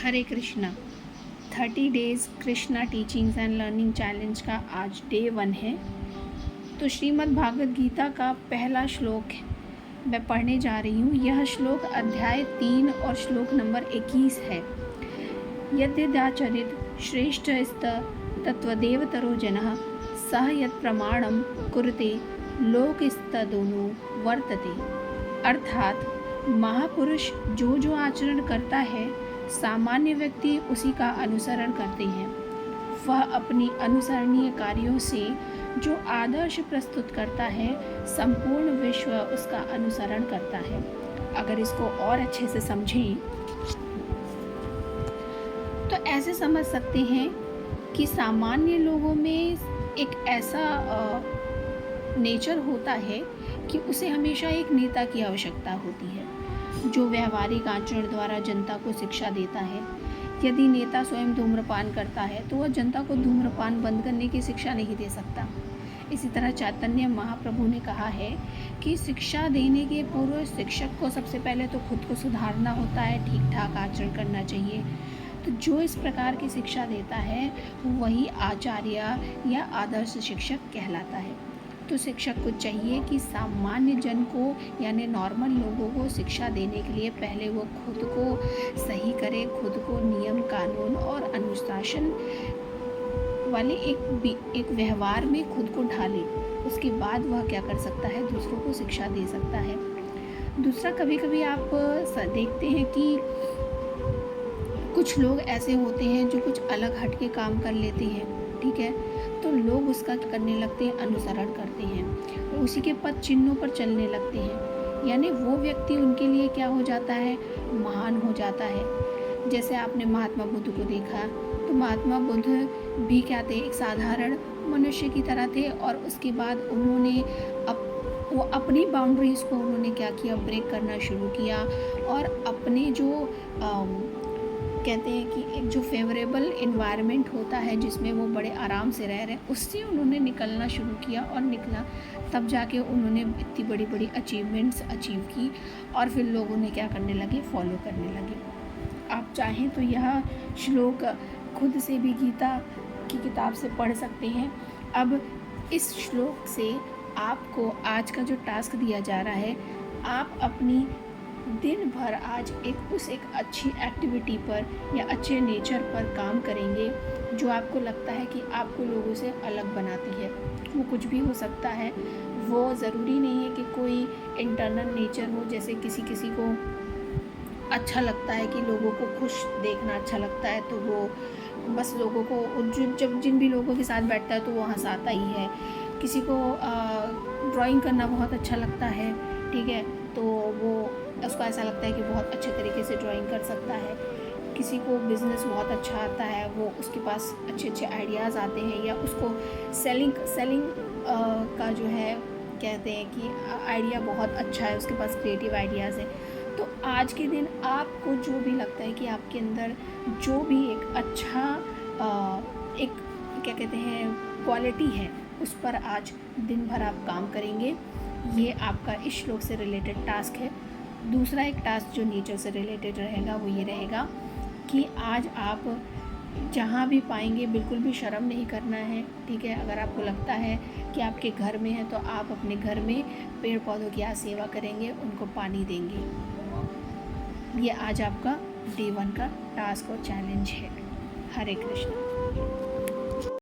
Hare Krishna 30 days Krishna teachings and learning challenge का आज day 1 है। तो श्रीमद् भागवत गीता का पहला श्लोक मैं पढ़ने जा रही हूँ। यह श्लोक अध्याय 3 और श्लोक नंबर 21 है। यद्यदाचरित श्रेष्ठस्त तत्वदेवतरो जनः सह यत् प्रमाणम कुरुते लोकस्तदनु वर्तते। अर्थात महापुरुष जो आचरण करता है सामान्य व्यक्ति उसी का अनुसरण करते हैं। वह अपनी अनुसरणीय कार्यों से जो आदर्श प्रस्तुत करता है संपूर्ण विश्व उसका अनुसरण करता है। अगर इसको और अच्छे से समझें तो ऐसे समझ सकते हैं कि सामान्य लोगों में एक ऐसा नेचर होता है कि उसे हमेशा एक नेता की आवश्यकता होती है जो व्यावहारिक आचरण द्वारा जनता को शिक्षा देता है। यदि नेता स्वयं धूम्रपान करता है तो वह जनता को धूम्रपान बंद करने की शिक्षा नहीं दे सकता। इसी तरह चैतन्य महाप्रभु ने कहा है कि शिक्षा देने के पूर्व शिक्षक को सबसे पहले तो खुद को सुधारना होता है, ठीक ठाक आचरण करना चाहिए। तो जो इस प्रकार की शिक्षा देता है वही आचार्य या आदर्श शिक्षक कहलाता है। तो शिक्षक को चाहिए कि सामान्य जन को यानी नॉर्मल लोगों को शिक्षा देने के लिए पहले वो खुद को सही करे, खुद को नियम कानून और अनुशासन वाले एक व्यवहार में खुद को ढाले। उसके बाद वह क्या कर सकता है, दूसरों को शिक्षा दे सकता है। दूसरा, कभी कभी आप देखते हैं कि कुछ लोग ऐसे होते हैं जो कुछ अलग हट के काम कर लेते हैं, ठीक है, तो लोग उसका करने लगते हैं, अनुसरण करते हैं, उसी के पद चिन्हों पर चलने लगते हैं। यानी वो व्यक्ति उनके लिए क्या हो जाता है, महान हो जाता है। जैसे आपने महात्मा बुद्ध को देखा तो महात्मा बुद्ध भी क्या थे, एक साधारण मनुष्य की तरह थे और उसके बाद उन्होंने वो अपनी बाउंड्रीज़ को उन्होंने क्या किया, ब्रेक करना शुरू किया और अपने जो कहते हैं कि एक जो फेवरेबल इन्वायरमेंट होता है जिसमें वो बड़े आराम से रह रहे हैं उससे उन्होंने निकलना शुरू किया और निकला, तब जाके उन्होंने इतनी बड़ी बड़ी अचीवमेंट्स अचीव की और फिर लोग उन्हें क्या करने लगे, फॉलो करने लगे। आप चाहें तो यह श्लोक खुद से भी गीता की किताब से पढ़ सकते हैं। अब इस श्लोक से आपको आज का जो टास्क दिया जा रहा है, आप अपनी दिन भर आज एक अच्छी एक्टिविटी पर या अच्छे नेचर पर काम करेंगे जो आपको लगता है कि आपको लोगों से अलग बनाती है। वो कुछ भी हो सकता है, वो ज़रूरी नहीं है कि कोई इंटरनल नेचर हो। जैसे किसी को अच्छा लगता है कि लोगों को खुश देखना अच्छा लगता है तो वो बस लोगों को जिन भी लोगों के साथ बैठता है तो वो हंसाता ही है। किसी को ड्राइंग करना बहुत अच्छा लगता है, ठीक है, तो वो उसको ऐसा लगता है कि बहुत अच्छे तरीके से ड्राइंग कर सकता है। किसी को बिज़नेस बहुत अच्छा आता है, वो उसके पास अच्छे आइडियाज़ आते हैं या उसको सेलिंग का जो है कहते हैं कि आइडिया बहुत अच्छा है, उसके पास क्रिएटिव आइडियाज़ हैं। तो आज के दिन आपको जो भी लगता है कि आपके अंदर जो भी एक अच्छा एक क्या कहते हैं क्वालिटी है, उस पर आज दिन भर आप काम करेंगे। ये आपका इस श्लोक से रिलेटेड टास्क है। दूसरा एक टास्क जो नेचर से रिलेटेड रहेगा वो ये रहेगा कि आज आप जहाँ भी पाएंगे बिल्कुल भी शर्म नहीं करना है, ठीक है। अगर आपको लगता है कि आपके घर में है तो आप अपने घर में पेड़ पौधों की आज सेवा करेंगे, उनको पानी देंगे। ये आज आपका डे 1 का टास्क और चैलेंज है। हरे कृष्ण।